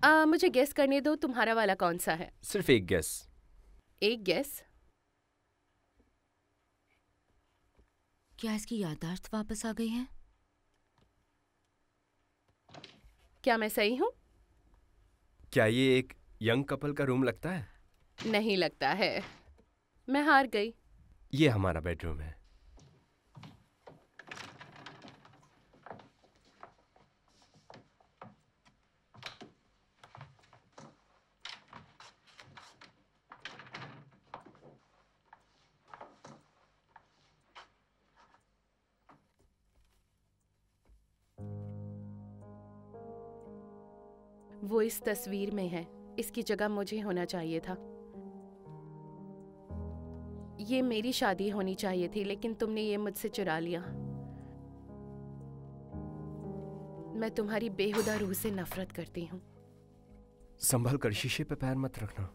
मुझे गेस करने दो, तुम्हारा वाला कौन सा है? सिर्फ एक गेस। एक गेस? क्या इसकी याददाश्त वापस आ गई है? क्या मैं सही हूँ? क्या ये एक यंग कपल का रूम लगता है? नहीं लगता है। मैं हार गई। ये हमारा बेडरूम है। वो इस तस्वीर में है। इसकी जगह मुझे होना चाहिए था। ये मेरी शादी होनी चाहिए थी, लेकिन तुमने ये मुझसे चुरा लिया। मैं तुम्हारी बेहुदा रूह से नफरत करती हूँ। संभल कर, शीशे पे पैर मत रखना।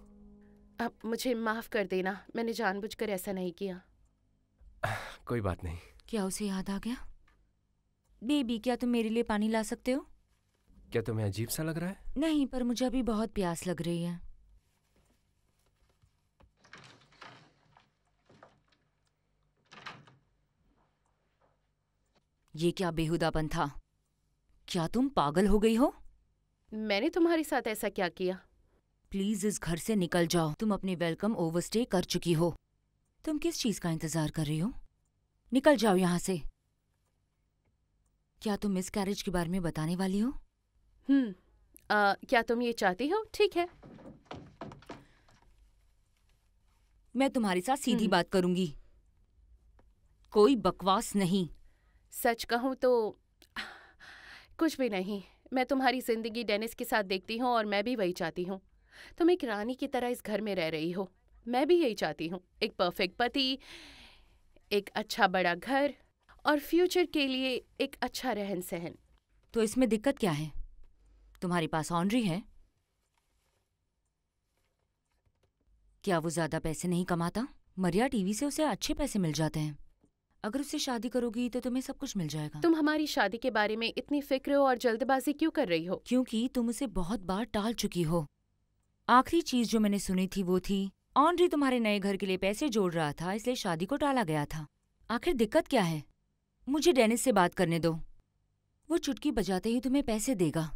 अब मुझे माफ कर देना, मैंने जानबूझकर ऐसा नहीं किया। कोई बात नहीं। क्या उसे याद आ गया? बेबी, क्या तुम मेरे लिए पानी ला सकते हो? क्या तुम्हें अजीब सा लग रहा है? नहीं, पर मुझे अभी बहुत प्यास लग रही है। ये क्या बेहुदापन था? क्या तुम पागल हो गई हो? मैंने तुम्हारे साथ ऐसा क्या किया? प्लीज इस घर से निकल जाओ। तुम अपनी वेलकम ओवरस्टे कर चुकी हो। तुम किस चीज का इंतजार कर रही हो? निकल जाओ यहाँ से। क्या तुम मिस कैरेज के बारे में बताने वाली हो? क्या तुम ये चाहती हो? ठीक है। मैं तुम्हारे साथ सीधी बात करूंगी, कोई बकवास नहीं। सच कहूँ तो कुछ भी नहीं। मैं तुम्हारी जिंदगी डेनिस के साथ देखती हूँ और मैं भी वही चाहती हूँ। तुम एक रानी की तरह इस घर में रह रही हो। मैं भी यही चाहती हूँ, एक परफेक्ट पति, एक अच्छा बड़ा घर और फ्यूचर के लिए एक अच्छा रहन सहन। तो इसमें दिक्कत क्या है? तुम्हारे पास ऑनरी है। क्या वो ज्यादा पैसे नहीं कमाता? मरिया टीवी से उसे अच्छे पैसे मिल जाते हैं। अगर उससे शादी करोगी तो तुम्हें सब कुछ मिल जाएगा। तुम हमारी शादी के बारे में इतनी फिक्र और जल्दबाजी क्यों कर रही हो? क्योंकि तुम उसे बहुत बार टाल चुकी हो। आखिरी चीज जो मैंने सुनी थी वो थी ऑनरी तुम्हारे नए घर के लिए पैसे जोड़ रहा था, इसलिए शादी को टाला गया था। आखिर दिक्कत क्या है? मुझे डेनिस से बात करने दो। वो चुटकी बजाते ही तुम्हें पैसे देगा।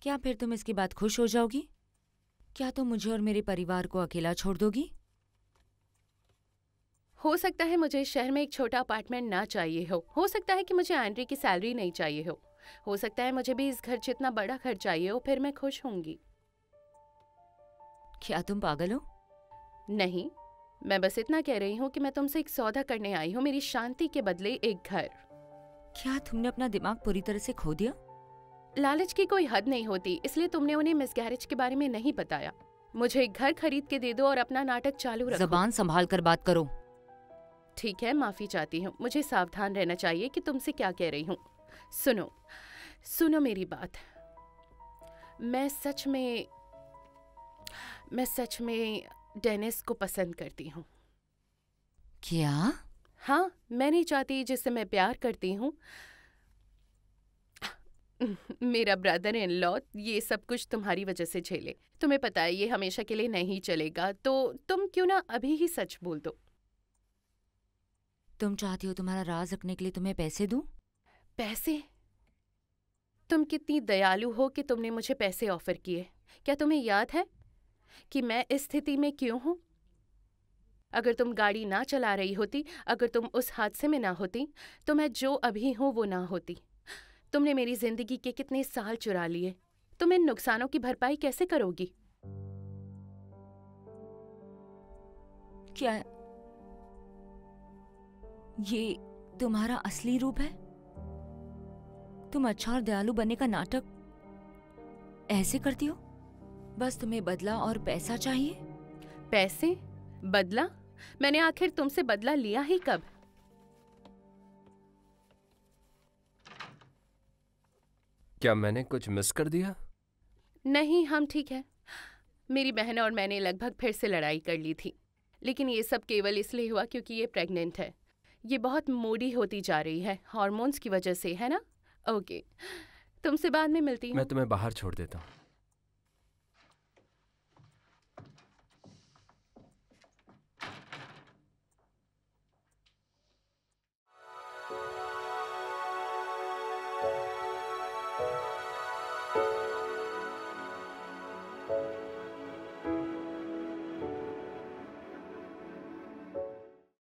क्या फिर तुम इसके बाद खुश हो जाओगी? क्या तुम मुझे और मेरे परिवार को अकेला छोड़ दोगी? हो सकता है मुझे इस शहर में एक छोटा अपार्टमेंट ना चाहिए हो सकता है कि मुझे एंड्री की सैलरी नहीं चाहिए हो सकता है मुझे भी इस घर जितना बड़ा घर चाहिए हो, फिर मैं खुश होंगी। क्या तुम पागल हो? नहीं, मैं बस इतना कह रही हूँ कि मैं तुमसे एक सौदा करने आई हूँ, मेरी शांति के बदले एक घर। क्या तुमने अपना दिमाग पूरी तरह से खो दिया? लालच की कोई हद नहीं होती, इसलिए तुमने उन्हें मिसगैरेज के बारे में नहीं बताया। मुझे एक घर खरीद के दे दो और अपना नाटक चालू रखो। जबान संभाल कर बात करो। ठीक है, माफी चाहती हूँ। मुझे सावधान रहना चाहिए कि तुमसे क्या कह रही हूँ। सुनो मेरी बात। मैं सच में डेनिस को पसंद करती हूँ। क्या? हाँ, मैं नहीं चाहती जिससे मैं प्यार करती हूँ, मेरा ब्रदर इन लॉ, ये सब कुछ तुम्हारी वजह से झेले। तुम्हें पता है ये हमेशा के लिए नहीं चलेगा, तो तुम क्यों ना अभी ही सच बोल दो। तुम चाहती हो तुम्हारा राज रखने के लिए तुम्हें पैसे दूं? पैसे? तुम कितनी दयालु हो कि तुमने मुझे पैसे ऑफर किए। क्या तुम्हें याद है कि मैं इस स्थिति में क्यों हूँ? अगर तुम गाड़ी ना चला रही होती, अगर तुम उस हादसे में ना होती, तो मैं जो अभी हूँ वो ना होती। तुमने मेरी जिंदगी के कितने साल चुरा लिए। तुम इन नुकसानों की भरपाई कैसे करोगी? क्या ये तुम्हारा असली रूप है? तुम अच्छा और दयालु बनने का नाटक ऐसे करती हो? बस तुम्हें बदला और पैसा चाहिए? पैसे? बदला? मैंने आखिर तुमसे बदला लिया ही कब? क्या मैंने कुछ मिस कर दिया? नहीं, हम ठीक है। मेरी बहन और मैंने लगभग फिर से लड़ाई कर ली थी, लेकिन ये सब केवल इसलिए हुआ क्योंकि ये प्रेग्नेंट है। ये बहुत मूडी होती जा रही है, हार्मोन्स की वजह से, है ना? ओके, तुमसे बाद में मिलती हूँ। मैं तुम्हें बाहर छोड़ देता हूँ।